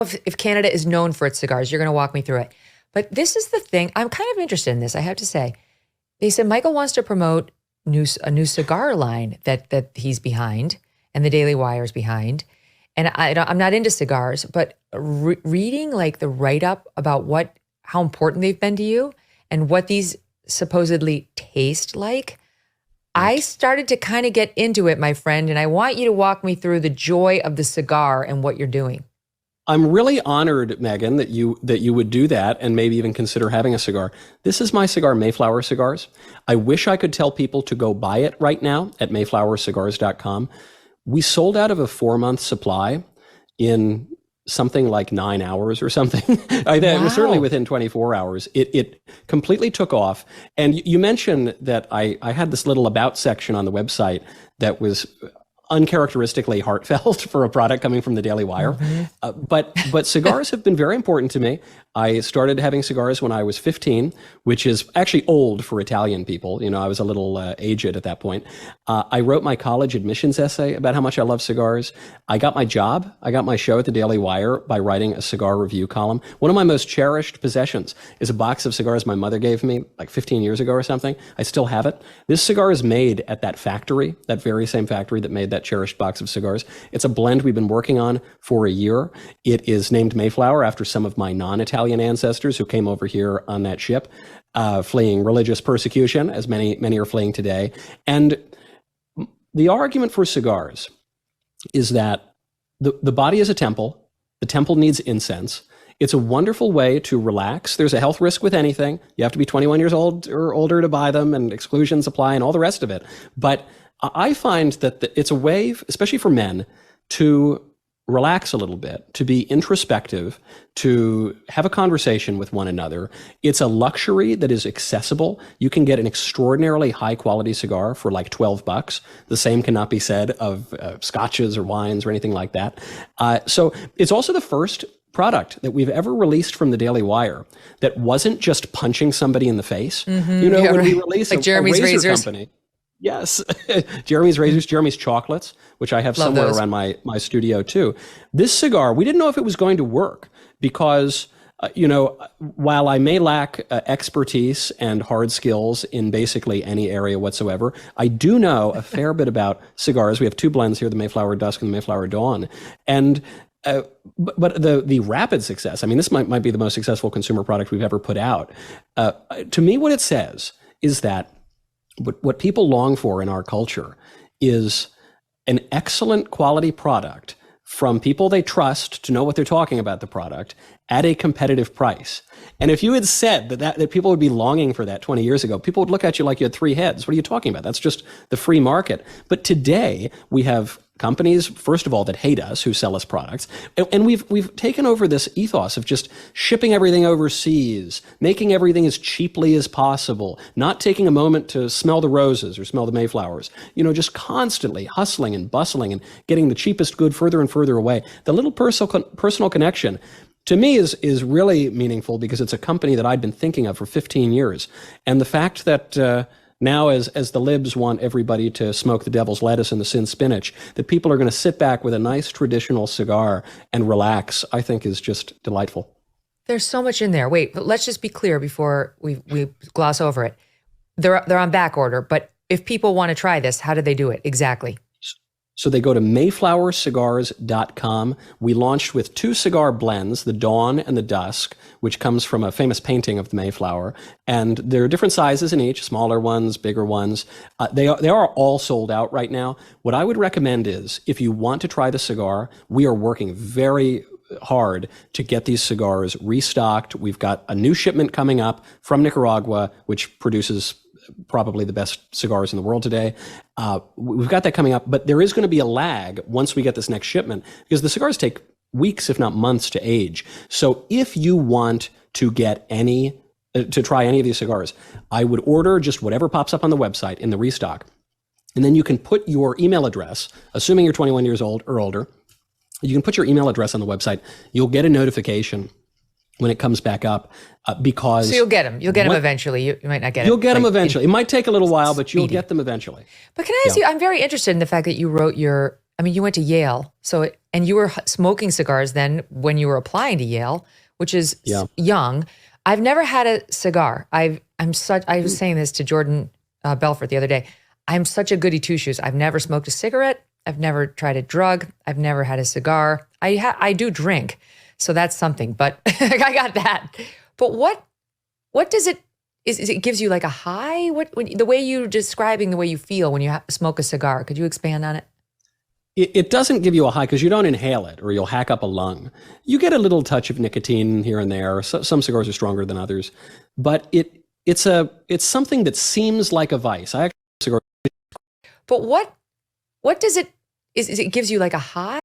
if Canada is known for its cigars. You're going to walk me through it. But this is the thing. I'm kind of interested in this, I have to say. They said Michael wants to promote a new cigar line that he's behind and the Daily Wire's behind. And I'm not into cigars, but reading like the write-up about how important they've been to you and what these supposedly taste like, I started to kind of get into it, my friend. And I want you to walk me through the joy of the cigar and what you're doing. I'm really honored, Megan, that you would do that and maybe even consider having a cigar. This is my cigar, Mayflower Cigars. I wish I could tell people to go buy it right now at mayflowercigars.com. We sold out of a 4-month supply in something like 9 hours or something. It was certainly within 24 hours. It completely took off. And you mentioned that I had this little about section on the website that was uncharacteristically heartfelt for a product coming from the Daily Wire. But cigars have been very important to me. I started having cigars when I was 15, which is actually old for Italian people. You know, I was a little aged at that point. I wrote my college admissions essay about how much I love cigars. I got my job. I got my show at the Daily Wire by writing a cigar review column. One of my most cherished possessions is a box of cigars my mother gave me like 15 years ago or something. I still have it. This cigar is made at that factory, that very same factory that made that cherished box of cigars. It's a blend we've been working on for a year. It is named Mayflower after some of my non-Italian ancestors who came over here on that ship, fleeing religious persecution, as many are fleeing today. And the argument for cigars is that the body is a temple. The temple needs incense. It's a wonderful way to relax. There's a health risk with anything. You have to be 21 years old or older to buy them, and exclusions apply and all the rest of it. But I find that it's a way, especially for men, to relax a little bit, to be introspective, to have a conversation with one another. It's a luxury that is accessible. You can get an extraordinarily high quality cigar for like $12. The same cannot be said of scotches or wines or anything like that. So it's also the first product that we've ever released from the Daily Wire that wasn't just punching somebody in the face. You know, when we release like a Jeremy's razor razors. company. Yes, Jeremy's razors, Jeremy's chocolates, which I have Love somewhere those. around my studio too. This cigar, we didn't know if it was going to work because, while I may lack expertise and hard skills in basically any area whatsoever, I do know a fair bit about cigars. We have 2 blends here, the Mayflower Dusk and the Mayflower Dawn. And but the rapid success, I mean, this might be the most successful consumer product we've ever put out. To me, what it says is that what people long for in our culture is an excellent quality product from people they trust to know what they're talking about the product at a competitive price. And if you had said that people would be longing for that 20 years ago, people would look at you like you had 3 heads. What are you talking about? That's just the free market. But today we have companies, first of all, that hate us, who sell us products. And we've taken over this ethos of just shipping everything overseas, making everything as cheaply as possible, not taking a moment to smell the roses or smell the Mayflowers, just constantly hustling and bustling and getting the cheapest good further and further away. The little personal connection to me is really meaningful because it's a company that I'd been thinking of for 15 years. And the fact that now, as the libs want everybody to smoke the devil's lettuce and the sin spinach, that people are going to sit back with a nice traditional cigar and relax, I think is just delightful. There's so much in there. Wait, but let's just be clear before we gloss over it. They're on back order, but if people want to try this, how do they do it exactly? So they go to mayflowercigars.com. We launched with 2 cigar blends, the Dawn and the Dusk, which comes from a famous painting of the Mayflower. And there are different sizes in each, smaller ones, bigger ones. They are all sold out right now. What I would recommend is, if you want to try the cigar, we are working very hard to get these cigars restocked. We've got a new shipment coming up from Nicaragua, which produces probably the best cigars in the world today. We've got that coming up, but there is going to be a lag once we get this next shipment because the cigars take weeks, if not months, to age. So if you want to get to try any of these cigars, I would order just whatever pops up on the website in the restock. And then you can put your email address, assuming you're 21 years old or older, you can put your email address on the website. You'll get a notification when it comes back up, because... So you'll get them. You'll get them eventually. You might not get them. You'll get them eventually. It might take a little while, but you'll get them eventually. But can I ask you, I'm very interested in the fact that you wrote your I mean, you went to Yale, and you were smoking cigars then when you were applying to Yale, which is young. I've never had a cigar. I was saying this to Jordan Belfort the other day. I'm such a goody two shoes. I've never smoked a cigarette. I've never tried a drug. I've never had a cigar. I do drink, so that's something. But I got that. But what does it? It gives you like a high? The way you're describing the way you feel when you smoke a cigar? Could you expand on it? It doesn't give you a high because you don't inhale it or you'll hack up a lung. You get a little touch of nicotine here and there. Some cigars are stronger than others, but it's something that seems like a vice. I actually cigar. But what does it? It gives you like a high?